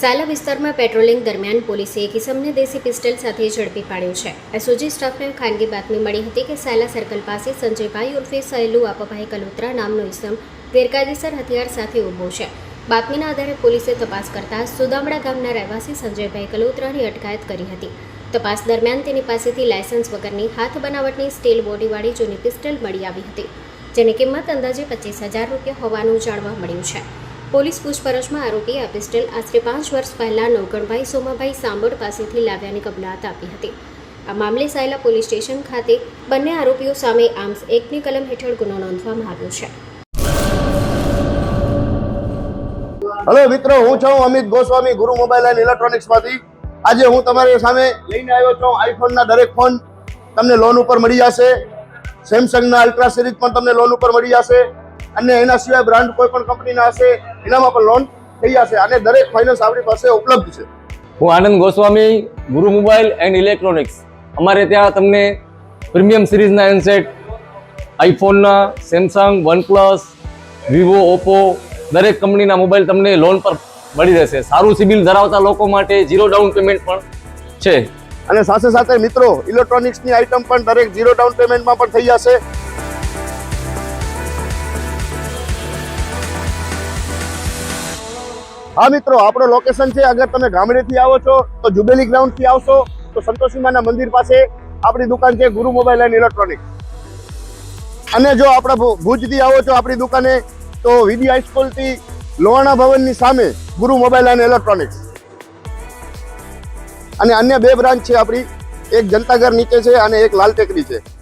સાલા વિસ્તારમાં પેટ્રોલિંગ દરમિયાન પોલીસે એક ઇસમને દેશી પિસ્ટલ સાથે ઝડપી પાડ્યો છે. એસઓજી સ્ટાફને ખાનગી બાતમી મળી હતી કે સાલા સર્કલ પાસે સંજયભાઈ ઉર્ફે સહેલુ આપાભાઈ કલોત્રા નામનો ઇસમ ગેરકાયદેસર હથિયાર સાથે ઊભો છે. બાતમીના આધારે પોલીસે તપાસ કરતા સુદામડા ગામના રહેવાસી સંજયભાઈ કલોત્રાની અટકાયત કરી હતી. તપાસ દરમિયાન તેની પાસેથી લાયસન્સ વગરની હાથ બનાવટની સ્ટીલ બોડીવાળી જૂની પિસ્ટલ મળી આવી હતી, જેની કિંમત અંદાજે 25,000 રૂપિયા હોવાનું જાણવા મળ્યું છે. પોલીસ પૂછપરછમાં આરોપી આ પિસ્ટલ આશરે 5 વર્ષ પહેલા નવગણભાઈ સોમાભાઈ સાંબોડ પાસેથી લાવ્યાની કબૂલાત આપી હતી. આ મામલે સાયલા પોલીસ સ્ટેશન ખાતે બંને આરોપીઓ સામે આર્મ્સ એક્ટની કલમ હેઠળ ગુનો નોંધવામાં આવ્યો છે. હેલો મિત્રો, હું છું અમિત ગોસ્વામી, ગુરુ મોબાઈલ એન્ડ ઇલેક્ટ્રોનિક્સમાંથી. આજે હું તમારી સામે લઈને આવ્યો છું આઈફોનના દરેક ફોન તમને લોન ઉપર મળી જશે. સેમસંગના અલ્ટ્રા સિરીઝ પણ તમને લોન ઉપર મળી જશે અને એના સિવાય બ્રાન્ડ કોઈ પણ કંપનીના હશે એનામાં પણ લોન થઈ જશે અને દરેક ફાઇનાન્સ આપણી પાસે ઉપલબ્ધ છે. હું આનંદ ગોસ્વામી, ગુરુ મોબાઈલ એન્ડ ઇલેક્ટ્રોનિક્સ. અમારે ત્યાં તમને પ્રીમિયમ સિરીઝના હેન્ડસેટ, આઈફોનના, સેમસંગ, વનપ્લસ, વિવો, ઓપ્પો દરેક કંપનીના મોબાઈલ તમને લોન પર મળી રહેશે. સારું સિબિલ ધરાવતા લોકો માટે 0 ડાઉન પેમેન્ટ પણ છે. અને સાથે સાથે મિત્રો ઇલેક્ટ્રોનિક્સની આઇટમ પણ દરેક 0 ડાઉન પેમેન્ટમાં પણ થઈ જશે. હા મિત્રો, આપણો લોકેશન છે, અગર તમે ગામડેથી આવો છો તો જુબેલી ગ્રાઉન્ડથી આવશો તો સંતોષીમાના મંદિર પાસે આપણી દુકાન છે ગુરુ મોબાઈલ એન્ડ ઇલેક્ટ્રોનિક્સ. અને જો આપણા ભુજથી આવો છો આપણી દુકાને તો વીડી હાઈસ્કૂલથી લોહાણા ભવનની સામે ગુરુ મોબાઈલ એન્ડ ઇલેક્ટ્રોનિક્સ. અને અન્ય 2 બ્રાન્ચ છે આપણી, એક જનતાગર નીચે છે અને એક લાલ ટેકરી છે.